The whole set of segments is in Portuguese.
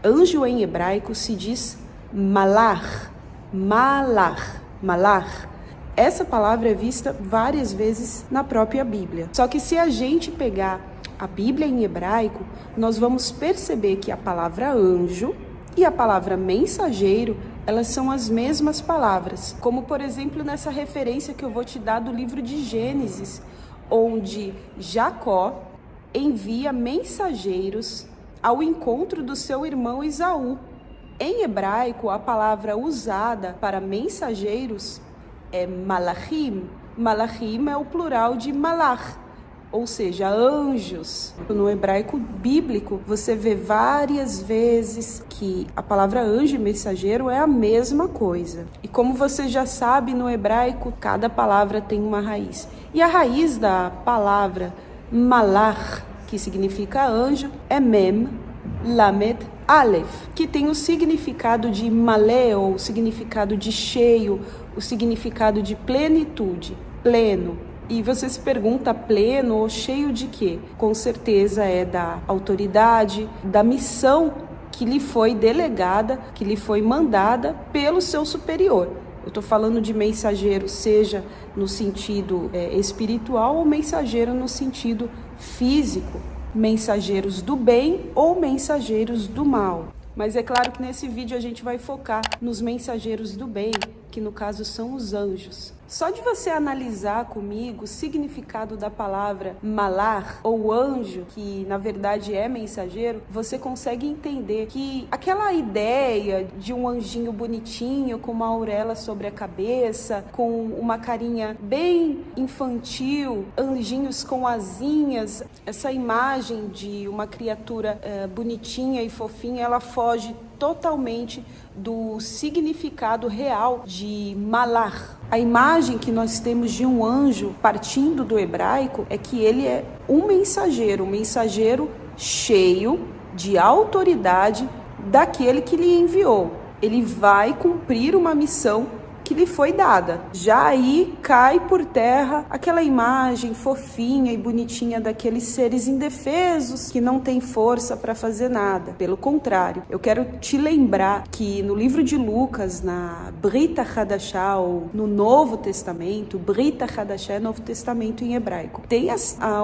Anjo em hebraico se diz malach, malach, malach. Essa palavra é vista várias vezes na própria Bíblia. Só que se a gente pegar a Bíblia em hebraico, nós vamos perceber que a palavra anjo e a palavra mensageiro, elas são as mesmas palavras. Como, por exemplo, nessa referência que eu vou te dar do livro de Gênesis, onde Jacó envia mensageiros ao encontro do seu irmão Esaú. Em hebraico, a palavra usada para mensageiros é malachim. Malachim é o plural de malach, ou seja, anjos. No hebraico bíblico, você vê várias vezes que a palavra anjo e mensageiro é a mesma coisa. E como você já sabe, no hebraico, cada palavra tem uma raiz. E a raiz da palavra malach, que significa anjo, é mem, lamed, aleph, que tem o significado de malé, ou o significado de cheio, o significado de plenitude, pleno. E você se pergunta, pleno ou cheio de quê? Com certeza é da autoridade, da missão que lhe foi delegada, que lhe foi mandada pelo seu superior. Eu estou falando de mensageiro, seja no sentido espiritual ou mensageiro no sentido físico. Mensageiros do bem ou mensageiros do mal. Mas é claro que nesse vídeo a gente vai focar nos mensageiros do bem, que no caso são os anjos. Só de você analisar comigo o significado da palavra malar, ou anjo, que na verdade é mensageiro, você consegue entender que aquela ideia de um anjinho bonitinho, com uma auréola sobre a cabeça, com uma carinha bem infantil, anjinhos com asinhas, essa imagem de uma criatura bonitinha e fofinha, ela foge totalmente do significado real de malar. A imagem que nós temos de um anjo, partindo do hebraico, é que ele é um mensageiro cheio de autoridade daquele que lhe enviou. Ele vai cumprir uma missão que lhe foi dada. Já aí cai por terra aquela imagem fofinha e bonitinha daqueles seres indefesos que não têm força para fazer nada. Pelo contrário, eu quero te lembrar que no livro de Lucas, na Brit Hadashah, ou no Novo Testamento, Brit Hadashah é Novo Testamento em hebraico, tem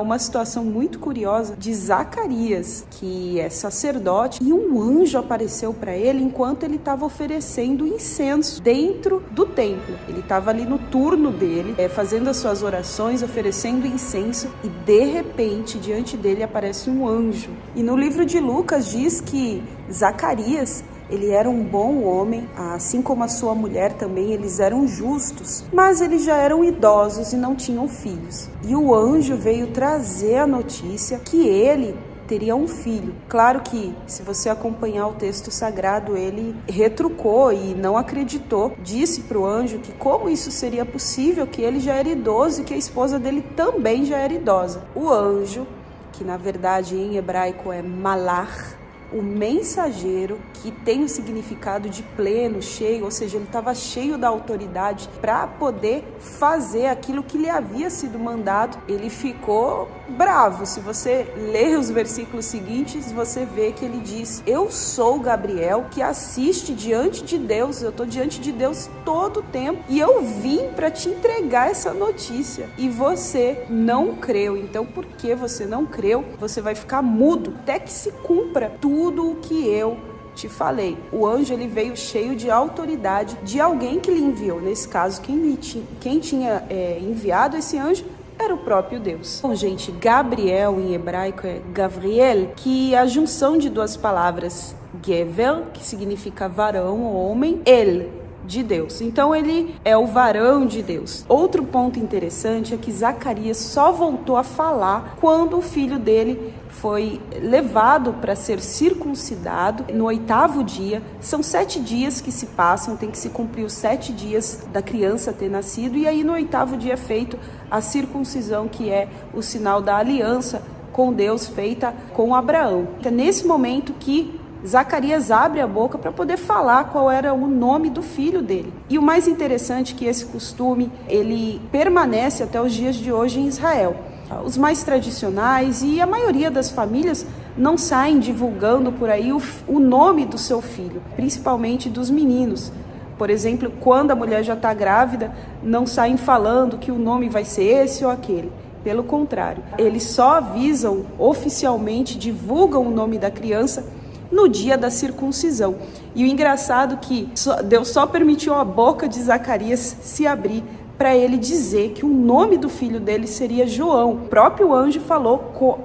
uma situação muito curiosa de Zacarias, que é sacerdote, e um anjo apareceu para ele enquanto ele estava oferecendo incenso dentro do templo. Ele estava ali no turno dele, fazendo as suas orações, oferecendo incenso, e de repente diante dele aparece um anjo. E no livro de Lucas diz que Zacarias, ele era um bom homem, assim como a sua mulher também, eles eram justos, mas eles já eram idosos e não tinham filhos. E o anjo veio trazer a notícia que ele teria um filho. Claro que, se você acompanhar o texto sagrado, ele retrucou e não acreditou. Disse para o anjo que como isso seria possível, que ele já era idoso e que a esposa dele também já era idosa. O anjo, que na verdade em hebraico é malach, o mensageiro, que tem o significado de pleno, cheio, ou seja, ele estava cheio da autoridade para poder fazer aquilo que lhe havia sido mandado. Ele ficou bravo. Se você ler os versículos seguintes, você vê que ele diz: eu sou Gabriel, que assiste diante de Deus, eu estou diante de Deus todo o tempo, e eu vim para te entregar essa notícia, e você não creu. Então, porque você não creu, você vai ficar mudo até que se cumpra tudo o que eu te falei. O anjo, ele veio cheio de autoridade de alguém que lhe enviou. Nesse caso, quem tinha enviado esse anjo era o próprio Deus. Bom, gente, Gabriel em hebraico é Gavriel, que é a junção de duas palavras, Gever, que significa varão ou homem, El, de Deus. Então ele é o varão de Deus. Outro ponto interessante é que Zacarias só voltou a falar quando o filho dele foi levado para ser circuncidado no 8º dia. São 7 dias que se passam, tem que se cumprir os 7 dias da criança ter nascido, e aí no 8º dia é feito a circuncisão, que é o sinal da aliança com Deus feita com Abraão. É nesse momento que Zacarias abre a boca para poder falar qual era o nome do filho dele. E o mais interessante é que esse costume, ele permanece até os dias de hoje em Israel. Os mais tradicionais e a maioria das famílias não saem divulgando por aí o nome do seu filho, principalmente dos meninos. Por exemplo, quando a mulher já está grávida, não saem falando que o nome vai ser esse ou aquele. Pelo contrário, eles só avisam oficialmente, divulgam o nome da criança no dia da circuncisão. E o engraçado é que Deus só permitiu a boca de Zacarias se abrir para ele dizer que o nome do filho dele seria João. O próprio anjo falou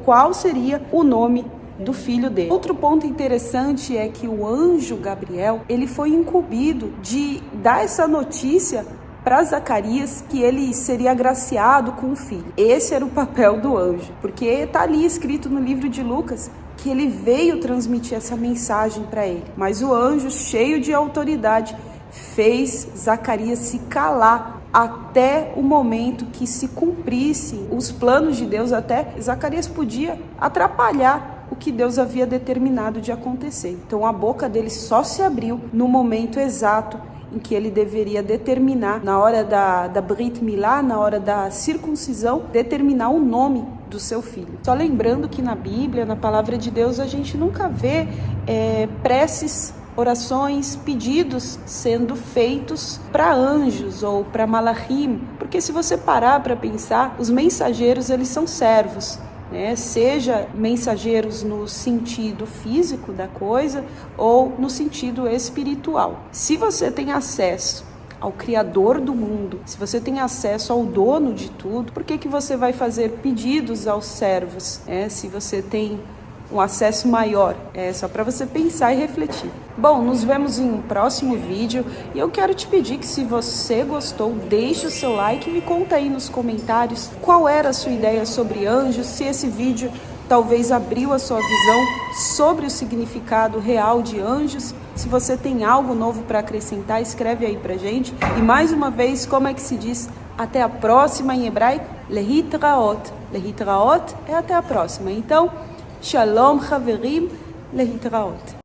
qual seria o nome do filho dele. Outro ponto interessante é que o anjo Gabriel, ele foi incumbido de dar essa notícia para Zacarias que ele seria agraciado com o filho. Esse era o papel do anjo, porque está ali escrito no livro de Lucas que ele veio transmitir essa mensagem para ele. Mas o anjo, cheio de autoridade, fez Zacarias se calar até o momento que se cumprissem os planos de Deus. Até Zacarias podia atrapalhar o que Deus havia determinado de acontecer. Então a boca dele só se abriu no momento exato em que ele deveria determinar, na hora da Brit Milá, na hora da circuncisão, determinar o nome do seu filho. Só lembrando que na Bíblia, na palavra de Deus, a gente nunca vê preces, orações, pedidos sendo feitos para anjos ou para malachim, porque se você parar para pensar, os mensageiros, eles são servos, né? Seja mensageiros no sentido físico da coisa ou no sentido espiritual. Se você tem acesso ao Criador do mundo, se você tem acesso ao dono de tudo, por que você vai fazer pedidos aos servos, se você tem um acesso maior? É só para você pensar e refletir. Bom, nos vemos em um próximo vídeo e eu quero te pedir que, se você gostou, deixe o seu like e me conta aí nos comentários qual era a sua ideia sobre anjos, se esse vídeo talvez abriu a sua visão sobre o significado real de anjos. Se você tem algo novo para acrescentar, escreve aí pra gente. E mais uma vez, como é que se diz até a próxima em hebraico? Lehitraot. Lehitraot é até a próxima. Então, Shalom, Haverim, Lehitraot.